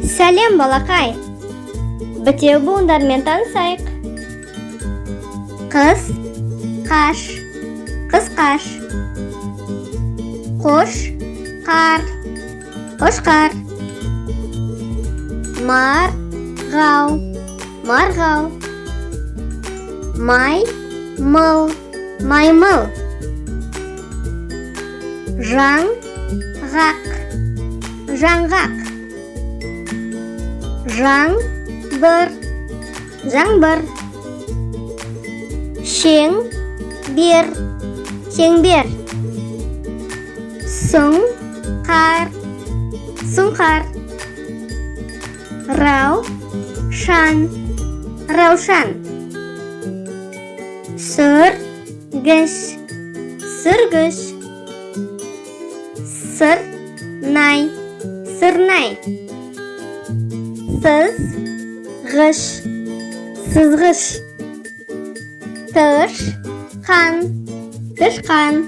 Сәлем балақай. Бітеу буындармен танысайық. Қыз, қаш, қыз-қаш. Қош, қар, қошқар. Мар-ғау, марғау. Май-мыл, маймыл. Жаңғақ, жаңғақ. Жаңбыр, жаңбыр. Шеңбер, шеңбер. Сұңқар, сұңқар. Раушан, раушан. Сүргіш, сүргіш. Сырнай, сырнай. Сызғыш, сызғыш. Тышқан, тышқан.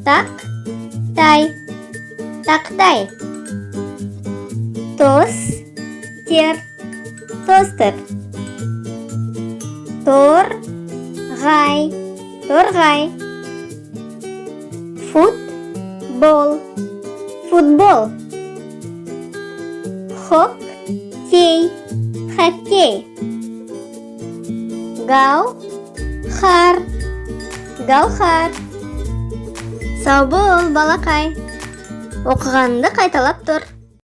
Тақтай, тақтай. Тостер, тостер. Торғай, торғай. Футбол, футбол. Хоккей, хоккей. Гаухар, гаухар. Сау бол балақай. Оқығанды қайталап тұр.